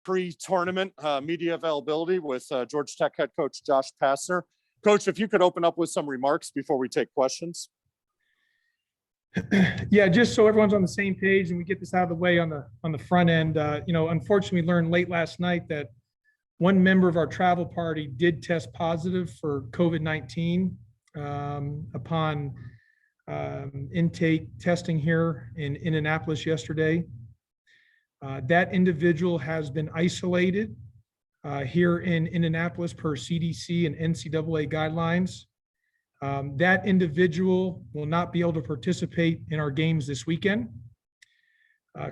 pre-tournament media availability with Georgia Tech head coach Josh Pastner. Coach, if you could open up with some remarks before we take questions. Yeah, just so everyone's on the same page and we get this out of the way on the front end. Unfortunately, we learned late last night that one member of our travel party did test positive for COVID-19 upon intake testing here in Indianapolis yesterday. That individual has been isolated here in Indianapolis per CDC and NCAA guidelines. That individual will not be able to participate in our games this weekend.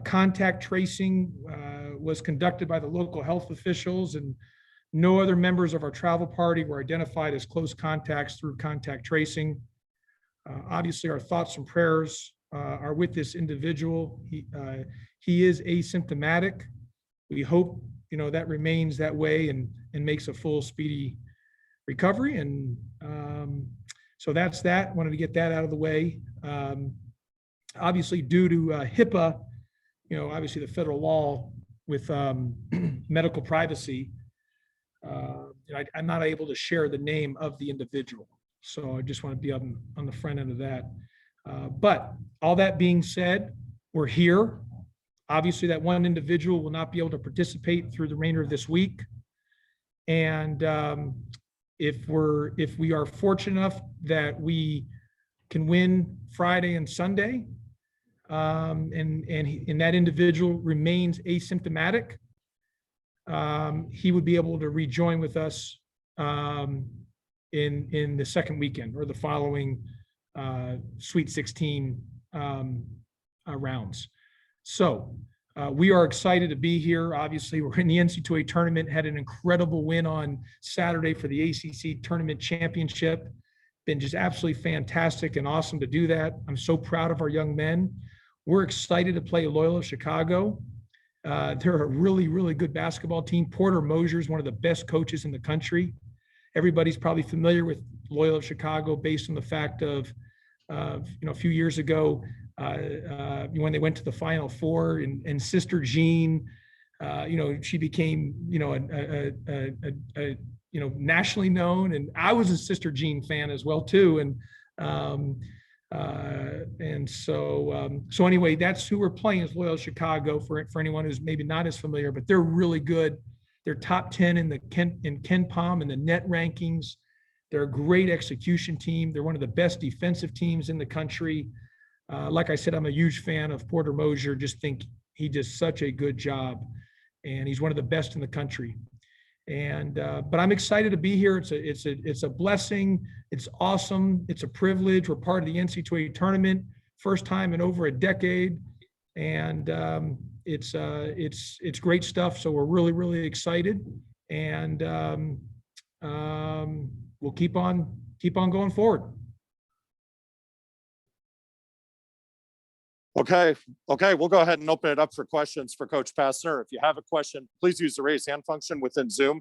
Contact tracing was conducted by the local health officials, and no other members of our travel party were identified as close contacts through contact tracing. Obviously, our thoughts and prayers are with this individual. He is asymptomatic. We hope that remains that way and makes a full, speedy recovery. And so that's that. Wanted to get that out of the way. Obviously, due to HIPAA, obviously the federal law with medical privacy, I'm not able to share the name of the individual. So I just want to be on the front end of that. But all that being said, we're here. Obviously, that one individual will not be able to participate through the remainder of this week. And if we are fortunate enough that we can win Friday and Sunday, and that individual remains asymptomatic, he would be able to rejoin with us in the second weekend or the following Sweet 16 rounds. So we are excited to be here. Obviously, we're in the NCAA tournament, had an incredible win on Saturday for the ACC tournament championship. Been just absolutely fantastic and awesome to do that. I'm so proud of our young men. We're excited to play Loyola Chicago. They're a really, really good basketball team. Porter Moser is one of the best coaches in the country. Everybody's probably familiar with Loyola Chicago based on the fact of, a few years ago, when they went to the Final Four, and Sister Jean, she became, nationally known, and I was a Sister Jean fan as well too, so anyway, that's who we're playing, is Loyola Chicago. For anyone who's maybe not as familiar, but they're really good. They're top 10 in KenPom and the net rankings. They're a great execution team. They're one of the best defensive teams in the country. Like I said, I'm a huge fan of Porter Moser. Just think he does such a good job, and he's one of the best in the country. And but I'm excited to be here. It's a blessing. It's awesome. It's a privilege. We're part of the NCAA tournament, first time in over a decade, and it's great stuff. So we're really, really excited, and we'll keep on going forward. Okay. We'll go ahead and open it up for questions for Coach Pastner. If you have a question, please use the raise hand function within Zoom.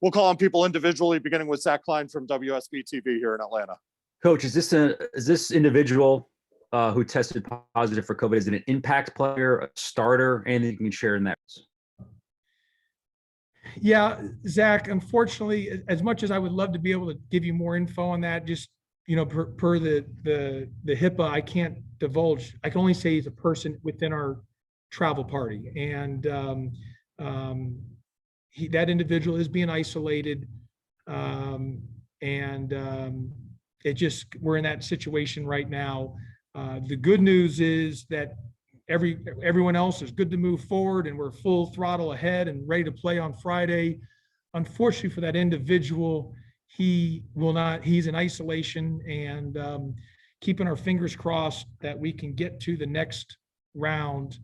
We'll call on people individually, beginning with Zach Klein from WSB TV here in Atlanta. Coach, is this individual who tested positive for COVID, is it an impact player, a starter, anything you can share in that? Yeah, Zach, unfortunately, as much as I would love to be able to give you more info on that, just per the HIPAA, I can't divulge. I can only say he's a person within our travel party, and that individual is being isolated, we're in that situation right now. The good news is that everyone else is good to move forward, and we're full throttle ahead and ready to play on Friday. Unfortunately for that individual, he will not. He's in isolation, and keeping our fingers crossed that we can get to the next round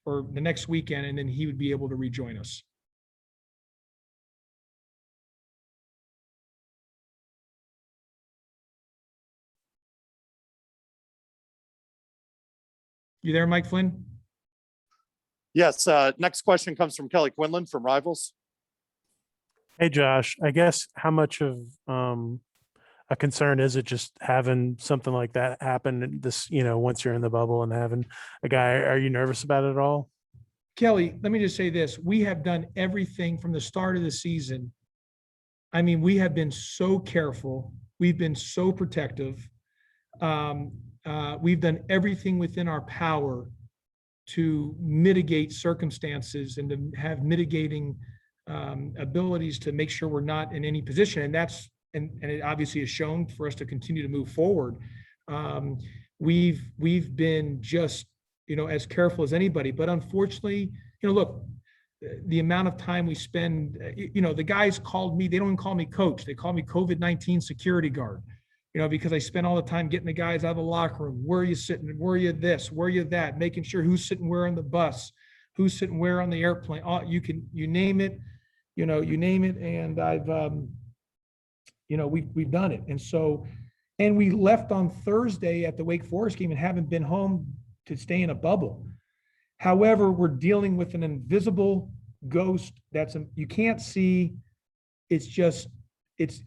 or the next weekend, and then he would be able to rejoin us. You there, Mike Flynn? Yes. Next question comes from Kelly Quinlan from Rivals. Hey, Josh, I guess how much of a concern is it just having something like that happen once you're in the bubble and having a guy, are you nervous about it at all? Kelly, let me just say this. We have done everything from the start of the season. I mean, we have been so careful. We've been so protective. We've done everything within our power to mitigate circumstances and to have mitigating abilities to make sure we're not in any position. And it obviously is shown for us to continue to move forward. We've been just, as careful as anybody, but unfortunately, look, the amount of time we spend, the guys called me, they don't even call me coach. They call me COVID-19 security guard, because I spend all the time getting the guys out of the locker room. Where are you sitting? Where are you this? Where are you that? Making sure who's sitting where on the bus, who's sitting where on the airplane. You name it, you name it. And I've, we've done it. And we left on Thursday at the Wake Forest game and haven't been home to stay in a bubble. However, we're dealing with an invisible ghost you can't see. It's just, it's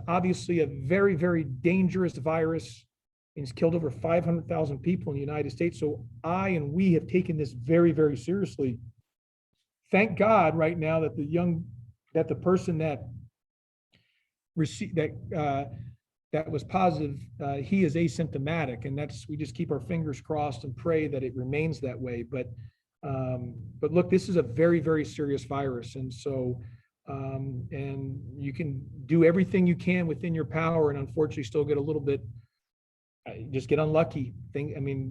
obviously a very, very dangerous virus. It's killed over 500,000 people in the United States. So we have taken this very, very seriously. Thank God right now that the person that received that was positive, he is asymptomatic, and we just keep our fingers crossed and pray that it remains that way. But look, this is a very, very serious virus. And so, and you can do everything you can within your power, and unfortunately still get a little bit, just get unlucky.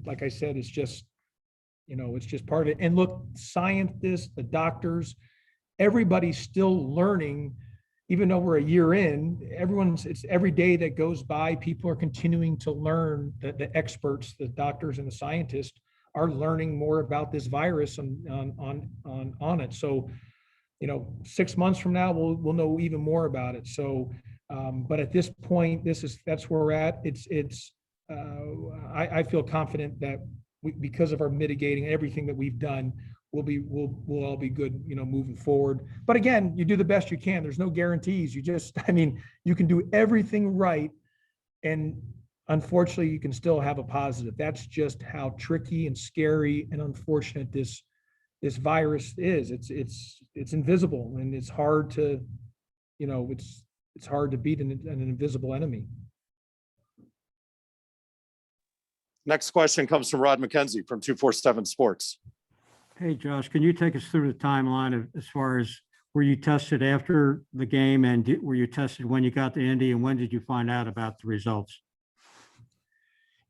Like I said, it's just part of it. And look, scientists, the doctors, everybody's still learning. Even though we're a year in, it's every day that goes by, people are continuing to learn. The experts, the doctors and the scientists are learning more about this virus on it. So, 6 months from now, we'll know even more about it. So, but at this point, that's where we're at. I feel confident that because of our mitigating everything that we've done, we'll all be good, moving forward. But again, you do the best you can. There's no guarantees. You can do everything right, and unfortunately, you can still have a positive. That's just how tricky and scary and unfortunate this virus is. It's invisible, and it's hard to, it's hard to beat an invisible enemy. Next question comes from Rod McKenzie from 247 Sports. Hey, Josh, can you take us through the timeline as far as were you tested after the game, and were you tested when you got to Indy, and when did you find out about the results?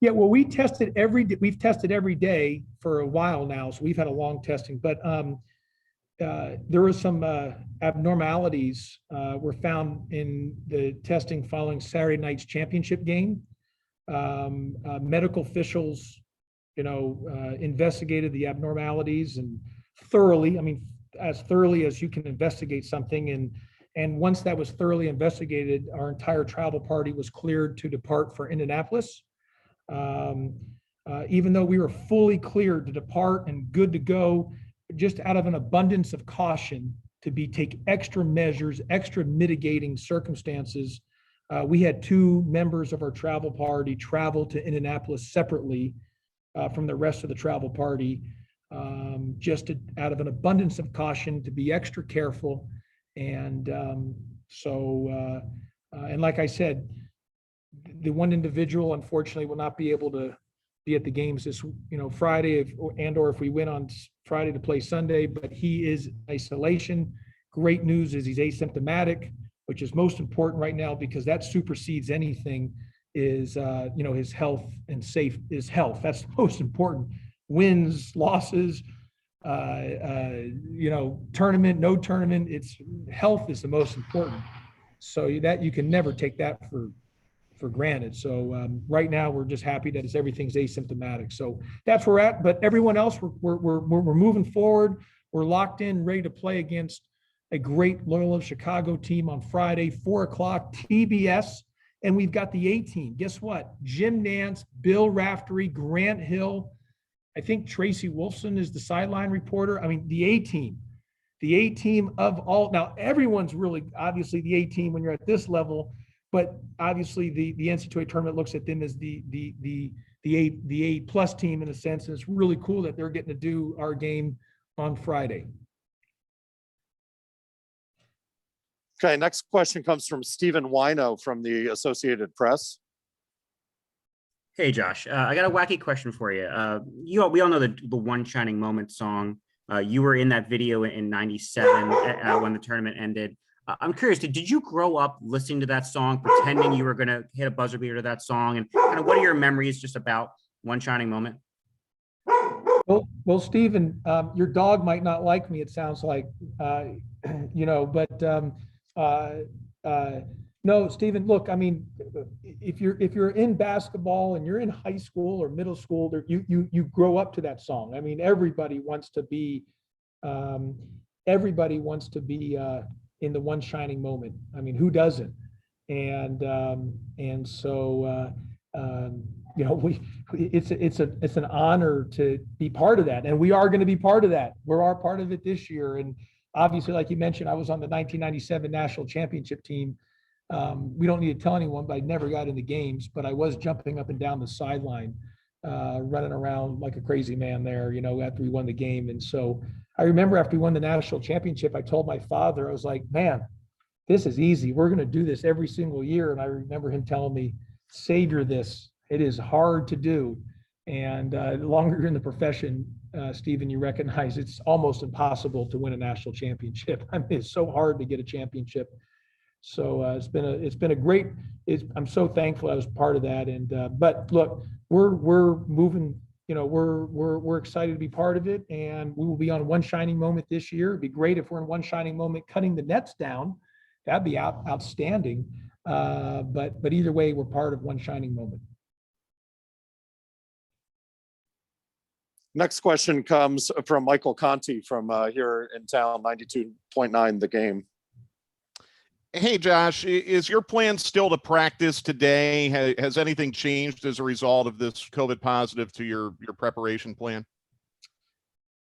Yeah, well, we've tested every day for a while now, so we've had a long testing, but there were some abnormalities were found in the testing following Saturday night's championship game. Medical officials investigated the abnormalities and as thoroughly as you can investigate something. And once that was thoroughly investigated, our entire travel party was cleared to depart for Indianapolis. Even though we were fully cleared to depart and good to go, just out of an abundance of caution to take extra measures, extra mitigating circumstances, we had 2 members of our travel party travel to Indianapolis separately from the rest of the travel party, out of an abundance of caution to be extra careful. And and like I said, the one individual unfortunately will not be able to be at the games this Friday, or if we win on Friday to play Sunday, but he is in isolation. Great news is he's asymptomatic, which is most important right now, because that supersedes anything. Is his health and his health. That's the most important. Wins, losses, tournament, no tournament. It's health is the most important. So that you can never take that for granted. So right now we're just happy that everything's asymptomatic. So that's where we're at. But everyone else, we're moving forward. We're locked in, ready to play against a great Loyola Chicago team on Friday, 4:00 TBS. And we've got the A team. Guess what? Jim Nance, Bill Raftery, Grant Hill. I think Tracy Wolfson is the sideline reporter. The A team of all. Now, everyone's really obviously the A team when you're at this level, but obviously the NCAA tournament looks at them as the A plus team in a sense. And it's really cool that they're getting to do our game on Friday. Okay, next question comes from Stephen Wino from the Associated Press. Hey, Josh, I got a wacky question for you. We all know the One Shining Moment song. You were in that video in '97 when the tournament ended. I'm curious, did you grow up listening to that song, pretending you were going to hit a buzzer beater to that song? And kind of what are your memories just about One Shining Moment? Well, Stephen, your dog might not like me, it sounds like, no, Stephen, look, I mean, if you're in basketball and you're in high school or middle school, you grow up to that song. I mean, everybody wants to be in the one shining moment. I mean, who doesn't? And so it's an honor to be part of that, and we are going to be part of that. We're part of it this year, and obviously, like you mentioned, I was on the 1997 national championship team. We don't need to tell anyone, but I never got into games, but I was jumping up and down the sideline, running around like a crazy man there, after we won the game. And so I remember after we won the national championship, I told my father, I was like, man, this is easy. We're going to do this every single year. And I remember him telling me, savor this. It is hard to do. And the longer you're in the profession, Stephen, you recognize it's almost impossible to win a national championship. I mean, it's so hard to get a championship. So it's been a great. I'm so thankful I was part of that. And but look, we're moving. We're excited to be part of it, and we will be on One Shining Moment this year. It'd be great if we're in One Shining Moment, cutting the nets down. That'd be outstanding. But either way, we're part of One Shining Moment. Next question comes from Michael Conti from here in town, 92.9 The Game. Hey, Josh, is your plan still to practice today? Has anything changed as a result of this COVID positive to your preparation plan?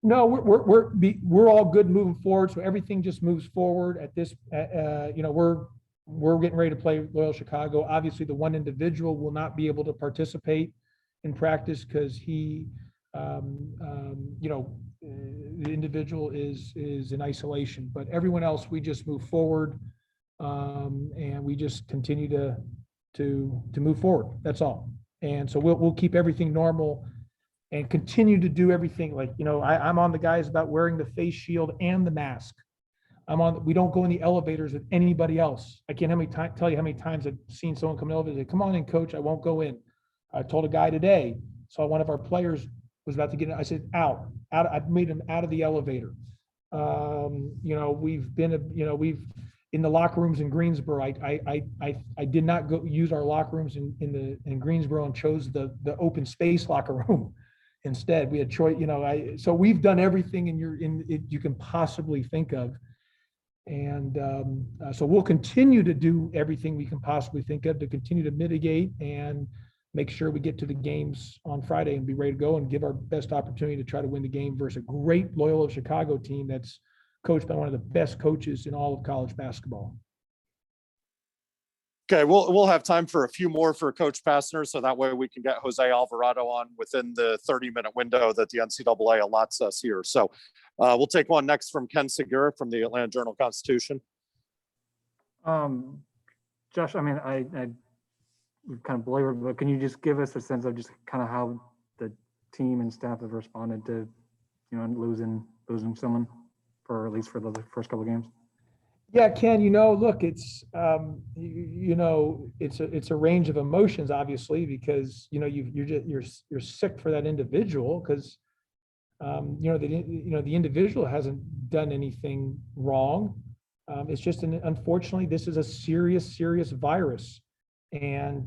No, we're all good moving forward. So everything just moves forward at this. We're getting ready to play Loyola Chicago. Obviously, the one individual will not be able to participate in practice because he, the individual is in isolation. But everyone else, we just move forward. And we just continue to move forward. That's all. And so we'll keep everything normal and continue to do everything. Like, I'm on the guys about wearing the face shield and the mask. We don't go in the elevators with anybody else. I can't tell you how many times I've seen someone come over and say, come on in, coach, I won't go in. I told a guy today, saw one of our players was about to get in. I said, out. I made him out of the elevator. We've in the locker rooms in Greensboro, I did not go use our locker rooms in Greensboro and chose the open space locker room instead. We had choice, so we've done everything you can possibly think of. And so we'll continue to do everything we can possibly think of to continue to mitigate and make sure we get to the games on Friday and be ready to go and give our best opportunity to try to win the game versus a great Loyola Chicago team that's coached by one of the best coaches in all of college basketball. Okay, we'll have time for a few more for Coach Pastner, so that way we can get Jose Alvarado on within the 30-minute window that the NCAA allots us here. So we'll take one next from Ken Segura from the Atlanta Journal-Constitution. Josh, I mean, I kind of belabored, but can you just give us a sense of just kind of how the team and staff have responded to, losing someone? Or at least for the first couple of games? Yeah, Ken, look, it's, it's a range of emotions, obviously, because, you're sick for that individual because, the individual hasn't done anything wrong. It's just, unfortunately, this is a serious virus, and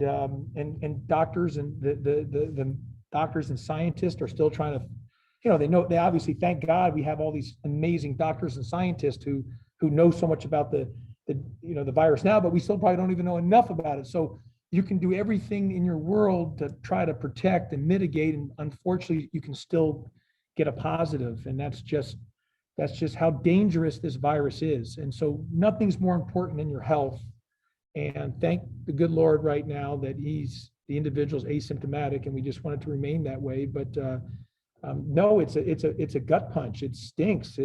doctors and the doctors and scientists are still trying to, they obviously, thank God we have all these amazing doctors and scientists who know so much about the virus now, but we still probably don't even know enough about it. So you can do everything in your world to try to protect and mitigate. And unfortunately, you can still get a positive. And that's just how dangerous this virus is. And so nothing's more important than your health. And thank the good Lord right now that the individual's asymptomatic, and we just want it to remain that way. But No, it's a gut punch. It stinks.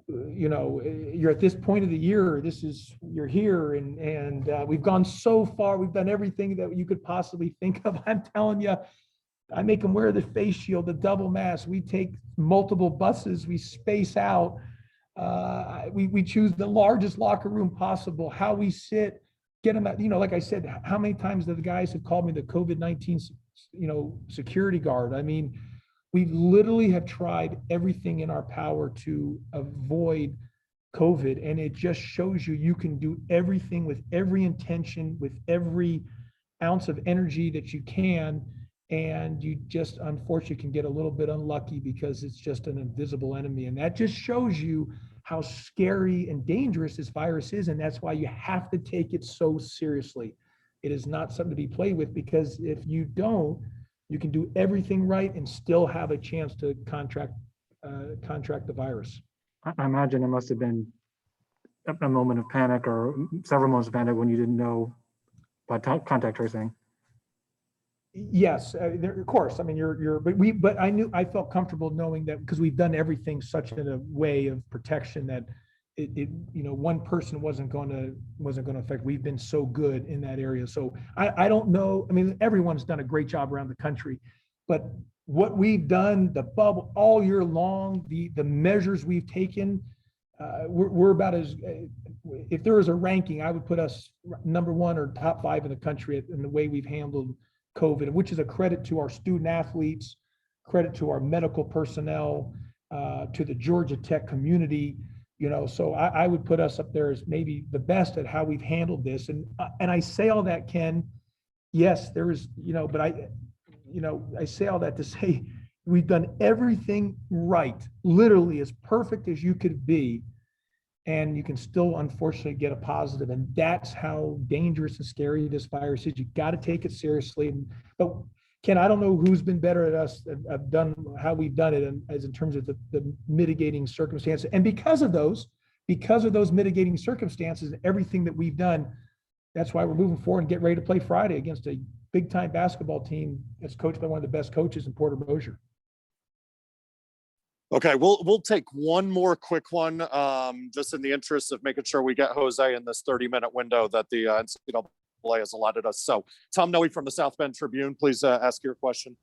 You're at this point of the year, you're here and we've gone so far. We've done everything that you could possibly think of. I'm telling you, I make them wear the face shield, the double mask. We take multiple buses. We space out. We choose the largest locker room possible. How we sit, get them out. Like I said, how many times the guys have called me the COVID-19, security guard? I mean, we literally have tried everything in our power to avoid COVID, and it just shows you can do everything with every intention, with every ounce of energy that you can. And you just unfortunately can get a little bit unlucky because it's just an invisible enemy. And that just shows you how scary and dangerous this virus is. And that's why you have to take it so seriously. It is not something to be played with, because if you don't, you can do everything right and still have a chance to contract the virus. I imagine it must have been a moment of panic or several moments of panic when you didn't know about contact tracing. Yes, of course. I mean, but I felt comfortable knowing that because we've done everything such in a way of protection that one person wasn't going to affect. We've been so good in that area. So I don't know. I mean, everyone's done a great job around the country, but what we've done, the bubble all year long, the measures we've taken, we're about as, if there was a ranking, I would put us number 1 or top 5 in the country in the way we've handled COVID, which is a credit to our student athletes, credit to our medical personnel, to the Georgia Tech community. So I would put us up there as maybe the best at how we've handled this. And I say all that, Ken, yes, there is, but I say all that to say we've done everything right, literally as perfect as you could be. And you can still unfortunately get a positive. And that's how dangerous and scary this virus is. You got to take it seriously. But Ken, I don't know who's been better at us, have done how we've done it as in terms of the mitigating circumstances. And because of those mitigating circumstances and everything that we've done, that's why we're moving forward and get ready to play Friday against a big time basketball team that's coached by one of the best coaches in Porter Moser. Okay, we'll take one more quick one, just in the interest of making sure we get Jose in this 30-minute window that the NCAA has allotted us. So, Tom Noe from the South Bend Tribune, please ask your question.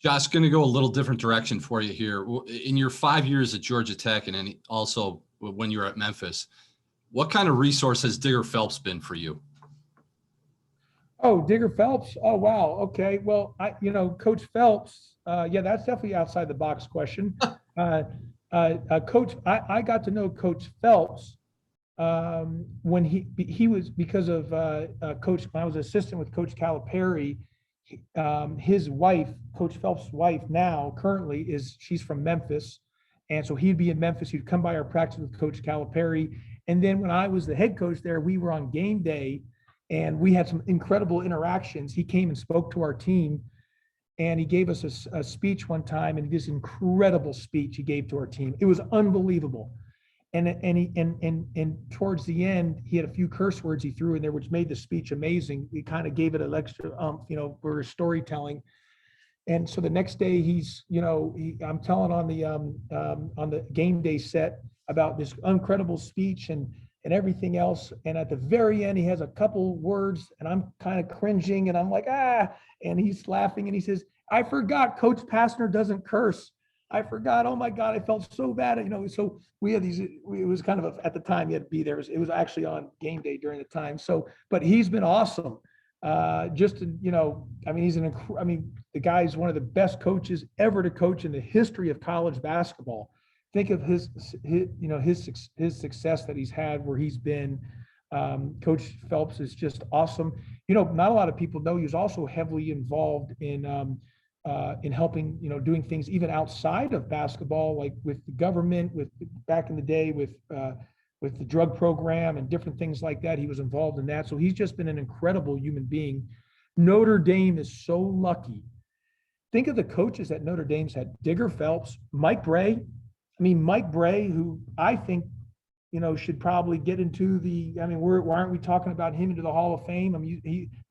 Josh, going to go a little different direction for you here. In your 5 years at Georgia Tech and also when you were at Memphis, what kind of resource has Digger Phelps been for you? Oh, Digger Phelps. Oh, wow. Okay. Well, Coach Phelps, yeah, that's definitely outside the box question. Coach, I got to know Coach Phelps when he was, because of Coach, when I was assistant with Coach Calipari, his wife, Coach Phelps' wife now currently she's from Memphis. And so he'd be in Memphis. He'd come by our practice with Coach Calipari. And then when I was the head coach there, we were on game day and we had some incredible interactions. He came and spoke to our team and he gave us a speech one time, and this incredible speech he gave to our team. It was unbelievable. And towards the end, he had a few curse words he threw in there, which made the speech amazing. We kind of gave it an extra, for storytelling. And so the next day I'm telling on the game day set about this incredible speech and everything else. And at the very end, he has a couple words and I'm kind of cringing and I'm like, and he's laughing and he says, "I forgot Coach Pastner doesn't curse. I forgot. Oh my God, I felt so bad." So we had it was kind of at the time you had to be there. It was actually on game day during the time. So, but he's been awesome. The guy's one of the best coaches ever to coach in the history of college basketball. Think of his success that he's had where he's been. Coach Phelps is just awesome. Not a lot of people know he was also heavily involved in helping, doing things even outside of basketball, like with the government, with back in the day with the drug program and different things like that. He was involved in that. So he's just been an incredible human being. Notre Dame is so lucky. Think of the coaches that Notre Dame's had: Digger Phelps, Mike Bray. Mike Bray, who I think, should probably get into why aren't we talking about him into the Hall of Fame?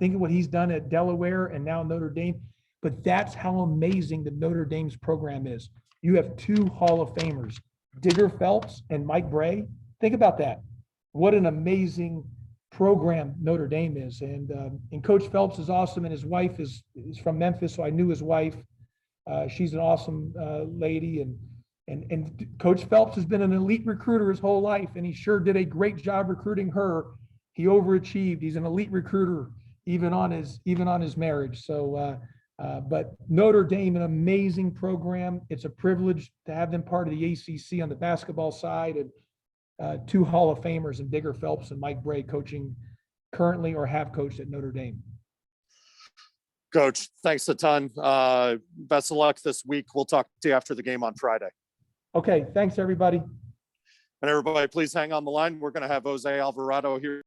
Think of what he's done at Delaware and now Notre Dame. but that's how amazing the Notre Dame's program is. You have 2 Hall of Famers, Digger Phelps and Mike Bray. Think about that. What an amazing program Notre Dame is. And Coach Phelps is awesome, and his wife is from Memphis, so I knew his wife. She's an awesome lady, and Coach Phelps has been an elite recruiter his whole life, and he sure did a great job recruiting her. He overachieved. He's an elite recruiter, even on his marriage. So, but Notre Dame, an amazing program. It's a privilege to have them part of the ACC on the basketball side, and 2 Hall of Famers in Digger Phelps and Mike Bray coaching currently or have coached at Notre Dame. Coach, thanks a ton. Best of luck this week. We'll talk to you after the game on Friday. Okay, thanks, everybody. And everybody, please hang on the line. We're going to have Jose Alvarado here.